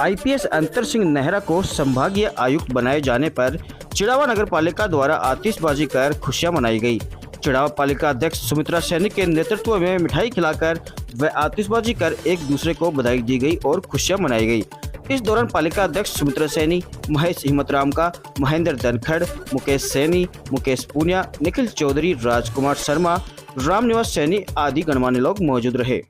IPS अंतर सिंह नेहरा को संभागीय आयुक्त बनाए जाने पर चिड़ावा नगर पालिका द्वारा आतिशबाजी कर खुशियां मनाई गई। चिड़ावा पालिका अध्यक्ष सुमित्रा सैनी के नेतृत्व में मिठाई खिलाकर व आतिशबाजी कर एक दूसरे को बधाई दी गई और खुशियां मनाई गई। इस दौरान पालिका अध्यक्ष सुमित्रा सैनी, महेश हिम्मतराम का, महेंद्र धनखड़, मुकेश सैनी, मुकेश पूनिया, निखिल चौधरी, राजकुमार शर्मा, रामनिवास सैनी आदि गणमान्य लोग मौजूद रहे।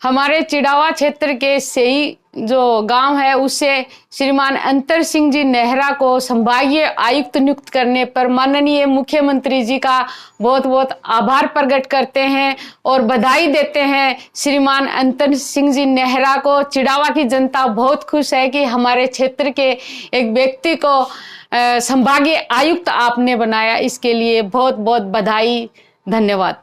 हमारे चिड़ावा क्षेत्र के सेई जो गांव है उससे श्रीमान अंतर सिंह जी नेहरा को संभागीय आयुक्त नियुक्त करने पर माननीय मुख्यमंत्री जी का बहुत बहुत आभार प्रकट करते हैं और बधाई देते हैं। श्रीमान अंतर सिंह जी नेहरा को चिड़ावा की जनता बहुत खुश है कि हमारे क्षेत्र के एक व्यक्ति को संभागीय आयुक्त आपने बनाया। इसके लिए बहुत बहुत बधाई, धन्यवाद।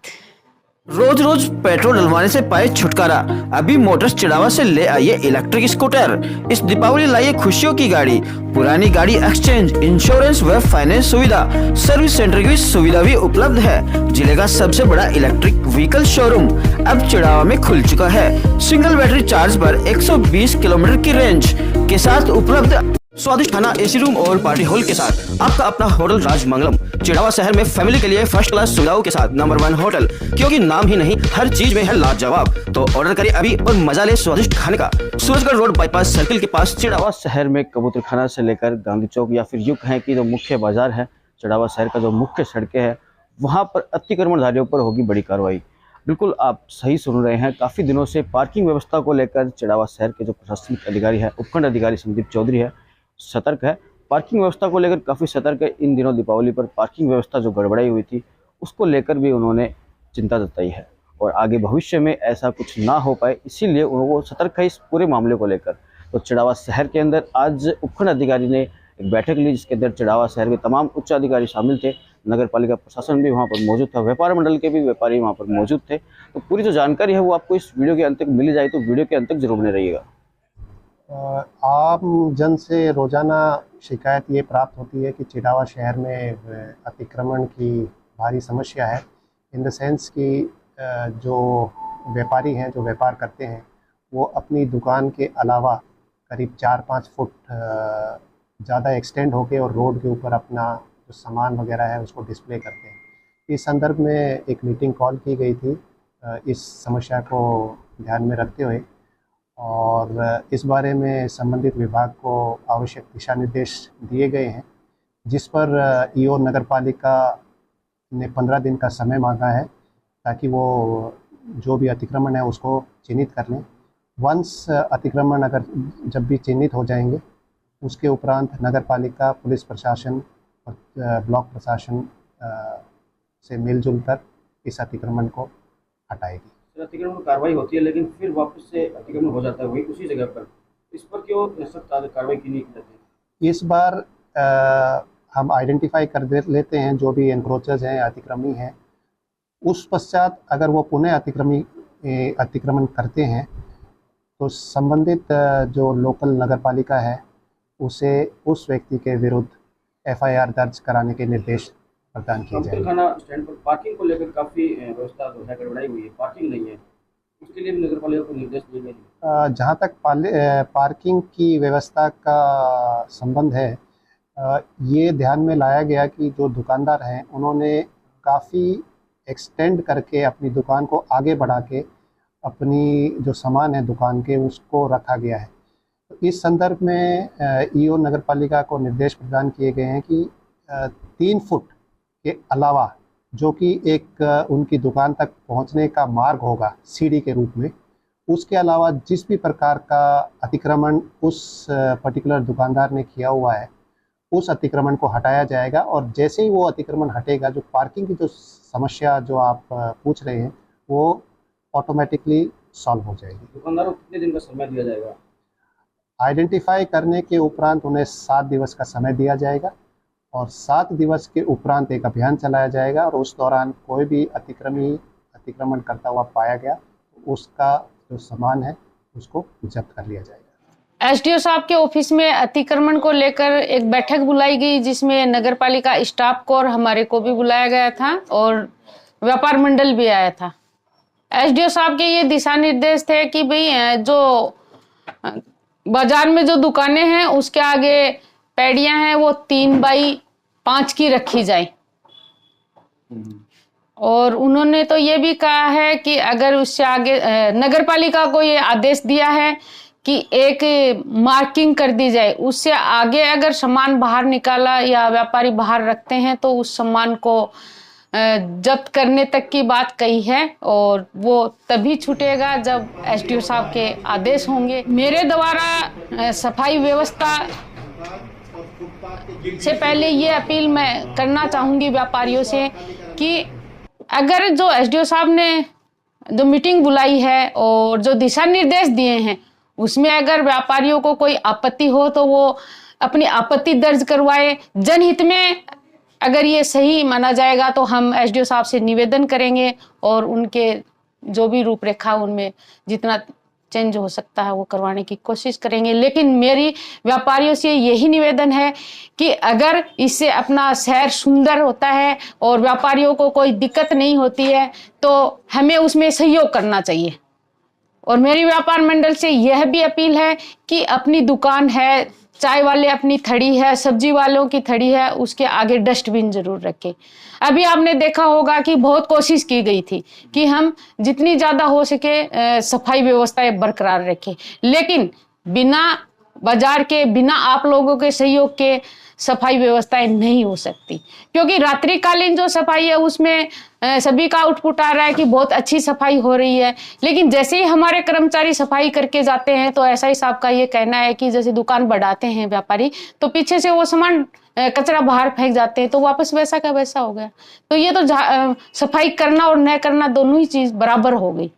रोज रोज पेट्रोल डलवाने से पाए छुटकारा, अभी मोटर्स चिड़ावा से ले आइए इलेक्ट्रिक स्कूटर। इस दीपावली लाइए खुशियों की गाड़ी। पुरानी गाड़ी एक्सचेंज, इंश्योरेंस व फाइनेंस सुविधा, सर्विस सेंटर की सुविधा भी उपलब्ध है। जिले का सबसे बड़ा इलेक्ट्रिक व्हीकल शोरूम अब चिड़ावा में खुल चुका है। सिंगल बैटरी चार्ज पर 120 किलोमीटर की रेंज के साथ उपलब्ध स्वादिष्ट खाना, एसी रूम और पार्टी हॉल के साथ आपका अपना होटल राजमंगलम चिड़ावा शहर में फैमिली के लिए फर्स्ट क्लास सुविधाओं के साथ नंबर 1 होटल, क्योंकि नाम ही नहीं हर चीज में है लाजवाब। तो ऑर्डर करिए अभी और मजा ले स्वादिष्ट खाने का। सूरजगढ़ रोड बाईपास सर्किल के पास चिड़ावा शहर में कबूतर खाना से लेकर गांधी चौक या फिर यूं कहें कि जो मुख्य बाजार है चिड़ावा शहर का, जो मुख्य सड़कें है वहाँ पर अतिक्रमणधारियों पर होगी बड़ी कार्रवाई। बिल्कुल आप सही सुन रहे हैं। काफी दिनों से पार्किंग व्यवस्था को लेकर चिड़ावा शहर के जो प्रशासनिक अधिकारी है, उपखंड अधिकारी संदीप चौधरी है, सतर्क है। पार्किंग व्यवस्था को लेकर काफ़ी सतर्क है। इन दिनों दीपावली पर पार्किंग व्यवस्था जो गड़बड़ाई हुई थी उसको लेकर भी उन्होंने चिंता जताई है और आगे भविष्य में ऐसा कुछ ना हो पाए इसीलिए वो सतर्क है इस पूरे मामले को लेकर। तो चिड़ावा शहर के अंदर आज उपखंड अधिकारी ने एक बैठक ली जिसके अंदर चिड़ावा शहर के तमाम उच्च अधिकारी शामिल थे। नगर पालिका प्रशासन भी वहाँ पर मौजूद था, व्यापार मंडल के भी व्यापारी वहाँ पर मौजूद थे। तो पूरी जो जानकारी है वो आपको इस वीडियो के अंत तक मिल जाए, तो वीडियो के अंत तक जरूर बने रहिएगा। आम जन से रोज़ाना शिकायत ये प्राप्त होती है कि चिड़ावा शहर में अतिक्रमण की भारी समस्या है। इन द सेंस कि जो व्यापारी हैं, जो व्यापार करते हैं, वो अपनी दुकान के अलावा करीब 4-5 फुट ज़्यादा एक्सटेंड होके और रोड के ऊपर अपना जो सामान वगैरह है उसको डिस्प्ले करते हैं। इस संदर्भ में एक मीटिंग कॉल की गई थी इस समस्या को ध्यान में रखते हुए, और इस बारे में संबंधित विभाग को आवश्यक दिशा निर्देश दिए गए हैं, जिस पर ईओ नगर पालिका ने 15 दिन का समय मांगा है ताकि वो जो भी अतिक्रमण है उसको चिन्हित कर लें। वंस अतिक्रमण अगर जब भी चिन्हित हो जाएंगे उसके उपरांत नगर पालिका, पुलिस प्रशासन और ब्लॉक प्रशासन से मिलजुल कर इस अतिक्रमण को हटाएगी। अतिक्रमण कार्रवाई होती है लेकिन फिर वापस से अतिक्रमण हो जाता है वही उसी जगह पर, इस पर क्यों सख्त कार्रवाई की नहीं की जाती? इस बार हम आइडेंटिफाई कर लेते हैं जो भी एनक्रोचर्स हैं, अतिक्रमी हैं। उस पश्चात अगर वो पुनः अतिक्रमण करते हैं तो संबंधित जो लोकल नगर पालिका है उसे उस व्यक्ति के विरुद्ध FIR दर्ज कराने के निर्देश प्रदान किए जाएंगे। खाना स्टैंड पर पार्किंग को लेकर काफ़ी व्यवस्था जो है गड़बड़ाई हुई है, पार्किंग नहीं है, उसके लिए भी नगर पालिका को निर्देश दिए गए। जहाँ तक पार्किंग की व्यवस्था का संबंध है, ये ध्यान में लाया गया कि जो दुकानदार हैं उन्होंने काफ़ी एक्सटेंड करके अपनी दुकान को आगे बढ़ा के अपनी जो सामान है दुकान के उसको रखा गया है। तो इस संदर्भ में ईओ नगर पालिका को निर्देश प्रदान किए गए हैं कि 3 फुट के अलावा जो कि एक उनकी दुकान तक पहुंचने का मार्ग होगा सीढ़ी के रूप में, उसके अलावा जिस भी प्रकार का अतिक्रमण उस पर्टिकुलर दुकानदार ने किया हुआ है उस अतिक्रमण को हटाया जाएगा। और जैसे ही वो अतिक्रमण हटेगा, जो पार्किंग की जो समस्या जो आप पूछ रहे हैं वो ऑटोमेटिकली सॉल्व हो जाएगी। दुकानदारों को कितने दिन का समय दिया जाएगा? आइडेंटिफाई करने के उपरांत उन्हें 7 दिवस का समय दिया जाएगा और 7 दिवस के उपरांत एक अभियान चलाया जाएगा और उस दौरान कोई भी अतिक्रमण करता हुआ पाया गया तो उसका जो सामान है उसको जब्त कर लिया जाएगा। एसडीओ साहब के ऑफिस में अतिक्रमण को लेकर एक बैठक बुलाई गई जिसमें नगर पालिका स्टाफ को और हमारे को भी बुलाया गया था और व्यापार मंडल भी आया था। एसडीओ साहब के ये दिशा निर्देश थे कि भाई जो बाजार में जो दुकानें हैं उसके आगे पैड़ियां हैं वो 3x5 की रखी जाए। और उन्होंने तो ये भी कहा है कि अगर उससे आगे नगर पालिका को ये आदेश दिया है कि एक मार्किंग कर दी जाए, उससे आगे अगर सामान बाहर निकाला या व्यापारी बाहर रखते हैं तो उस सामान को जब्त करने तक की बात कही है। और वो तभी छूटेगा जब एसडीओ साहब के आदेश होंगे। मेरे द्वारा सफाई व्यवस्था से पहले ये अपील मैं करना चाहूंगी व्यापारियों से कि अगर जो एसडीओ साहब ने जो मीटिंग बुलाई है और जो दिशा निर्देश दिए हैं उसमें अगर व्यापारियों को कोई आपत्ति हो तो वो अपनी आपत्ति दर्ज करवाए। जनहित में अगर ये सही माना जाएगा तो हम एसडीओ साहब से निवेदन करेंगे और उनके जो भी रूपरेखा उनमें जितना चेंज हो सकता है वो करवाने की कोशिश करेंगे। लेकिन मेरी व्यापारियों से यही निवेदन है कि अगर इससे अपना शहर सुंदर होता है और व्यापारियों को कोई दिक्कत नहीं होती है तो हमें उसमें सहयोग करना चाहिए। और मेरी व्यापार मंडल से यह भी अपील है कि अपनी दुकान है, चाय वाले अपनी थड़ी है, सब्जी वालों की थड़ी है, उसके आगे डस्टबिन जरूर रखें। अभी आपने देखा होगा कि बहुत कोशिश की गई थी कि हम जितनी ज्यादा हो सके सफाई व्यवस्थाएं बरकरार रखें, लेकिन बिना बाजार के, बिना आप लोगों के सहयोग के सफाई व्यवस्थाएं नहीं हो सकती। क्योंकि रात्रिकालीन जो सफाई है उसमें सभी का आउटपुट आ रहा है कि बहुत अच्छी सफाई हो रही है, लेकिन जैसे ही हमारे कर्मचारी सफाई करके जाते हैं तो एसआई साहब का ये कहना है कि जैसे दुकान बढ़ाते हैं व्यापारी तो पीछे से वो सामान कचरा बाहर फेंक जाते हैं तो वापस वैसा का वैसा हो गया। तो ये तो सफाई करना और न करना दोनों ही चीज बराबर हो गई।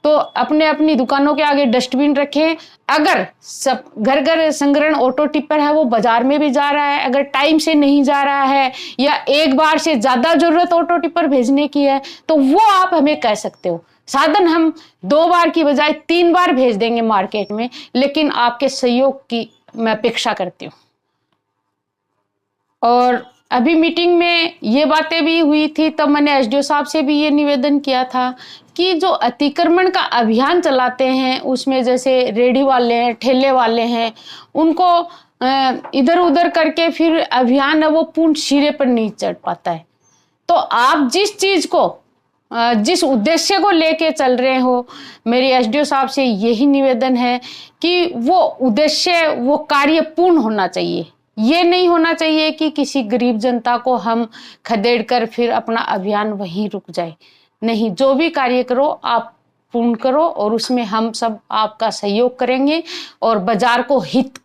तो अपने अपनी दुकानों के आगे डस्टबिन रखें। अगर सब घर घर संग्रहण ऑटो टिपर है वो बाजार में भी जा रहा है, अगर टाइम से नहीं जा रहा है या एक बार से ज्यादा जरूरत ऑटो टिपर भेजने की है तो वो आप हमें कह सकते हो। साधन हम 2 बार की बजाय 3 बार भेज देंगे मार्केट में, लेकिन आपके सहयोग की मैं अपेक्षा करती हूँ। और अभी मीटिंग में ये बातें भी हुई थी तब मैंने एसडीओ साहब से भी ये निवेदन किया था कि जो अतिक्रमण का अभियान चलाते हैं उसमें जैसे रेडी वाले हैं, ठेले वाले हैं, उनको इधर उधर करके फिर अभियान है वो पूर्ण सिरे पर नहीं चढ़ पाता है। तो आप जिस चीज को, जिस उद्देश्य को लेके चल रहे हो, मेरी एसडीओ साहब से यही निवेदन है कि वो उद्देश्य, वो कार्य पूर्ण होना चाहिए। ये नहीं होना चाहिए कि किसी गरीब जनता को हम खदेड़ कर फिर अपना अभियान वहीं रुक जाए। नहीं, जो भी कार्य करो आप पूर्ण करो और उसमें हम सब आपका सहयोग करेंगे और बाजार को हित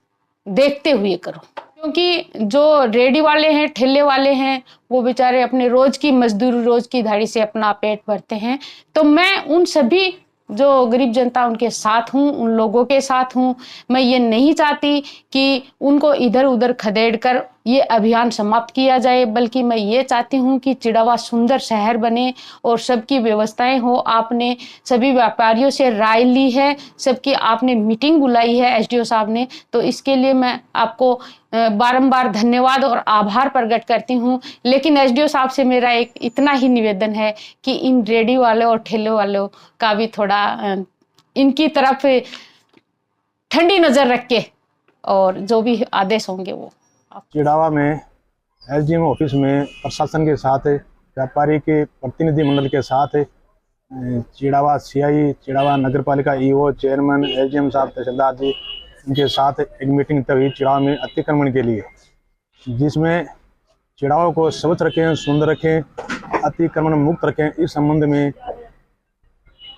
देखते हुए करो। क्योंकि जो रेडी वाले हैं, ठेले वाले हैं, वो बेचारे अपने रोज की मजदूरी, रोज की दिहाड़ी से अपना पेट भरते हैं। तो मैं उन सभी जो गरीब जनता उनके साथ हूँ, उन लोगों के साथ हूँ। मैं ये नहीं चाहती कि उनको इधर उधर खदेड़ कर ये अभियान समाप्त किया जाए, बल्कि मैं ये चाहती हूँ कि चिड़ावा सुंदर शहर बने और सबकी व्यवस्थाएं हो। आपने सभी व्यापारियों से राय ली है, सबकी आपने मीटिंग बुलाई है एसडीओ साहब ने, तो इसके लिए मैं आपको बारंबार धन्यवाद और आभार प्रकट करती हूँ। लेकिन एसडीओ साहब से मेरा एक इतना ही निवेदन है कि इन रेडी वाले और ठेले वालों का भी थोड़ा इनकी तरफ ठंडी नजर रख के और जो भी आदेश होंगे वो। चिड़ावा में एसडीएम ऑफिस में प्रशासन के साथ, व्यापारी के प्रतिनिधि मंडल के साथ, चिड़ावा सीआई, चिड़ावा नगर पालिका ईओ, चेयरमैन, एसडीएम साहब, तहसीलदार जी, इनके साथ एक मीटिंग तभी चिड़ावा में अतिक्रमण के लिए, जिसमें चिड़ावा को स्वच्छ रखें, सुंदर रखें, अतिक्रमण मुक्त रखें। इस संबंध में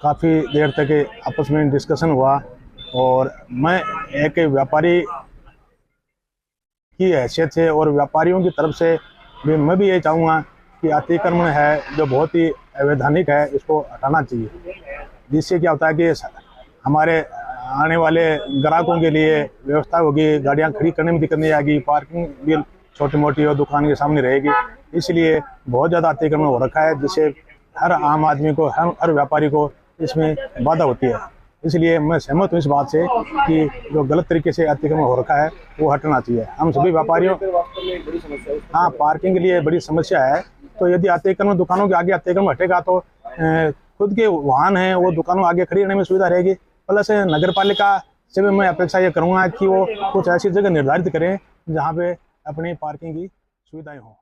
काफ़ी देर तक आपस में डिस्कशन हुआ और मैं एक व्यापारी की हैसियत से और व्यापारियों की तरफ से मैं भी ये चाहूँगा कि अतिक्रमण है जो बहुत ही अवैधानिक है, इसको हटाना चाहिए। जिससे क्या होता है कि हमारे आने वाले ग्राहकों के लिए व्यवस्था होगी, गाड़ियाँ खड़ी करने में दिक्कत नहीं आएगी, पार्किंग भी छोटी मोटी और दुकान के सामने रहेगी। इसलिए बहुत ज़्यादा अतिक्रमण हो रखा है, जिससे हर आम आदमी को, हर व्यापारी को इसमें बाधा होती है। इसलिए मैं सहमत हूँ इस बात से कि जो गलत तरीके से अतिक्रमण हो रखा है वो हटना चाहिए। हम सभी व्यापारियों, हाँ, पार्किंग के लिए बड़ी समस्या है। तो यदि अतिक्रमण, दुकानों के आगे अतिक्रमण हटेगा तो खुद के वाहन हैं वो दुकानों आगे खड़ी रहने में सुविधा रहेगी। प्लस नगर पालिका से भी मैं अपेक्षा ये करूँगा कि वो कुछ ऐसी जगह निर्धारित करें जहाँ पे अपनी पार्किंग की सुविधाएं हों।